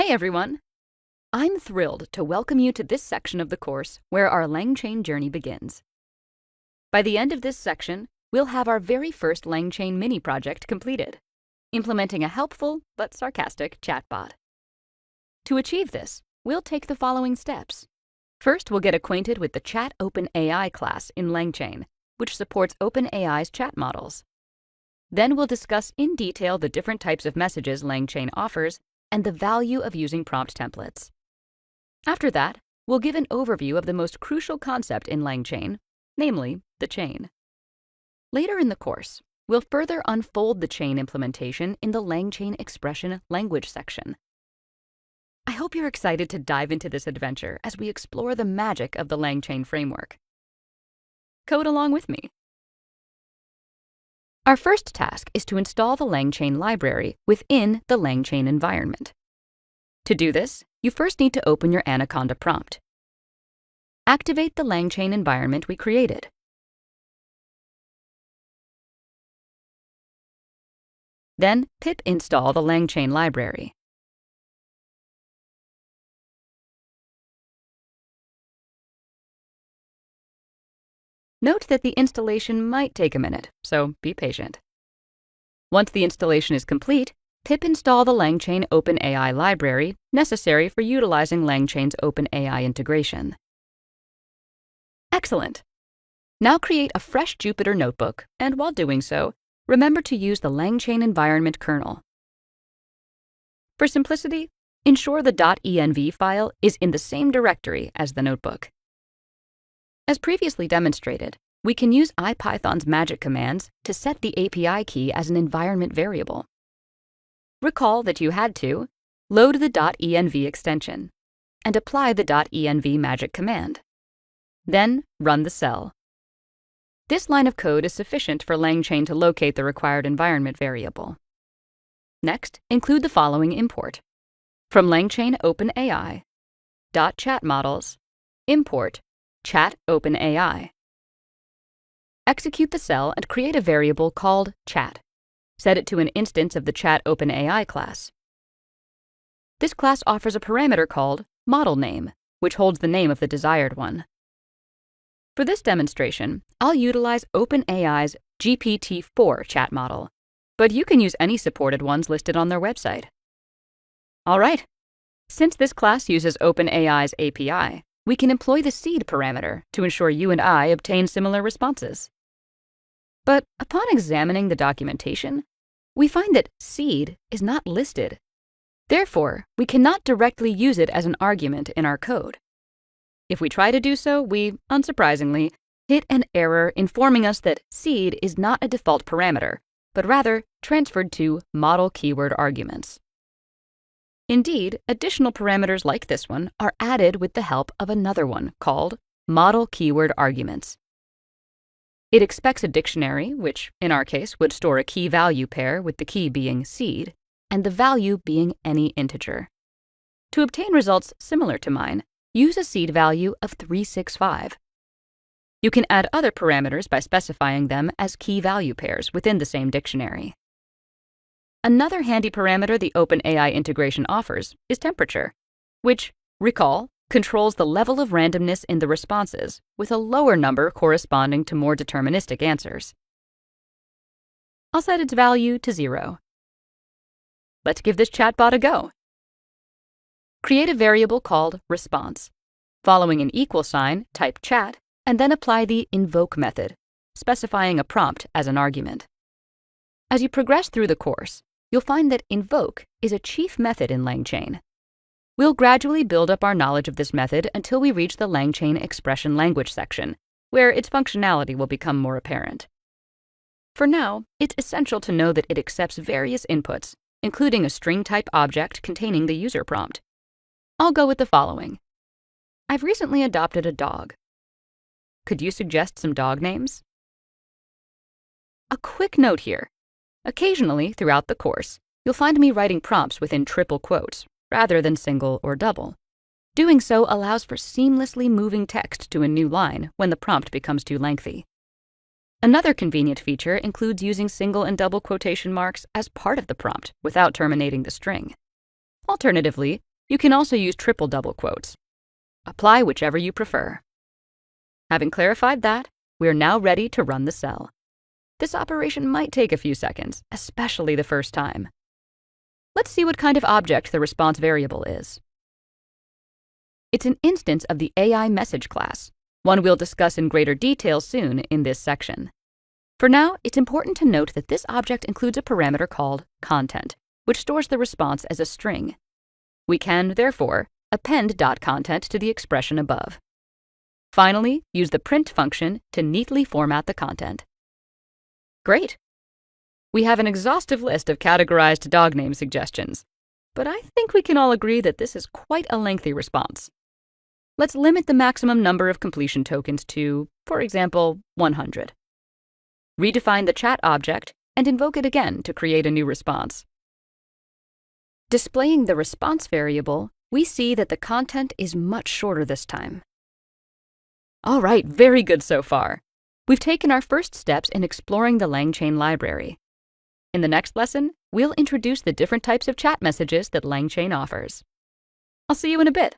everyone! I'm thrilled to welcome you to this section of the course where our LangChain journey begins. By the end of this section, we'll have our very first LangChain mini project completed, implementing a helpful but sarcastic chatbot. To achieve this, we'll take the following steps. First, we'll get acquainted with the ChatOpenAI class in LangChain, which supports OpenAI's chat models. Then we'll discuss in detail the different types of messages LangChain offers and the value of using prompt templates. After that, we'll give an overview of the most crucial concept in LangChain, namely the chain. Later in the course, we'll further unfold the chain implementation in the LangChain expression language section. I hope you're excited to dive into this adventure as we explore the magic of the LangChain framework. Code along with me. Our first task is to install the LangChain library within the LangChain environment. To do this, you first need to open your Anaconda prompt. Activate the LangChain environment we created. Then pip install the LangChain library. Note that the installation might take a minute, so be patient. Once the installation is complete, pip install the LangChain OpenAI library necessary for utilizing LangChain's OpenAI integration. Excellent! Now create a fresh Jupyter notebook, and while doing so, remember to use the LangChain environment kernel. For simplicity, ensure the .env file is in the same directory as the notebook. As previously demonstrated, we can use IPython's magic commands to set the API key as an environment variable. Recall that you had to load the .env extension and apply the .env magic command. Then run the cell. This line of code is sufficient for LangChain to locate the required environment variable. Next, include the following import. From LangChain OpenAI, .chatModels, import ChatOpenAI. Execute the cell and create a variable called chat. Set it to an instance of the ChatOpenAI class. This class offers a parameter called modelName, which holds the name of the desired one. For this demonstration, I'll utilize OpenAI's GPT-4 chat model, but you can use any supported ones listed on their website. All right, since this class uses OpenAI's API, we can employ the seed parameter to ensure you and I obtain similar responses. But upon examining the documentation, we find that seed is not listed. Therefore, we cannot directly use it as an argument in our code. If we try to do so, we, unsurprisingly, hit an error informing us that seed is not a default parameter, but rather transferred to model keyword arguments. Indeed, additional parameters like this one are added with the help of another one called model keyword arguments. It expects a dictionary, which in our case would store a key value pair with the key being seed and the value being any integer. To obtain results similar to mine, use a seed value of 365. You can add other parameters by specifying them as key value pairs within the same dictionary. Another handy parameter the OpenAI integration offers is temperature, which, recall, controls the level of randomness in the responses, with a lower number corresponding to more deterministic answers. I'll set its value to 0. Let's give this chatbot a go. Create a variable called response. Following an equal sign, type chat, and then apply the invoke method, specifying a prompt as an argument. As you progress through the course, you'll find that invoke is a chief method in LangChain. We'll gradually build up our knowledge of this method until we reach the LangChain expression language section, where its functionality will become more apparent. For now, it's essential to know that it accepts various inputs, including a string-type object containing the user prompt. I'll go with the following. I've recently adopted a dog. Could you suggest some dog names? A quick note here. Occasionally, throughout the course, you'll find me writing prompts within triple quotes, rather than single or double. Doing so allows for seamlessly moving text to a new line when the prompt becomes too lengthy. Another convenient feature includes using single and double quotation marks as part of the prompt without terminating the string. Alternatively, You can also use triple double quotes. Apply whichever you prefer. Having clarified that, we are now ready to run the cell. This operation might take a few seconds, especially the first time. Let's see what kind of object the response variable is. It's an instance of the AI message class, one we'll discuss in greater detail soon in this section. For now, it's important to note that this object includes a parameter called content, which stores the response as a string. We can, therefore, append .content to the expression above. Finally, use the print function to neatly format the content. Great! We have an exhaustive list of categorized dog name suggestions, but I think we can all agree that this is quite a lengthy response. Let's limit the maximum number of completion tokens to, for example, 100. Redefine the chat object and invoke it again to create a new response. Displaying the response variable, we see that the content is much shorter this time. All right, very good so far. We've taken our first steps in exploring the LangChain library. In the next lesson, we'll introduce the different types of chat messages that LangChain offers. I'll see you in a bit.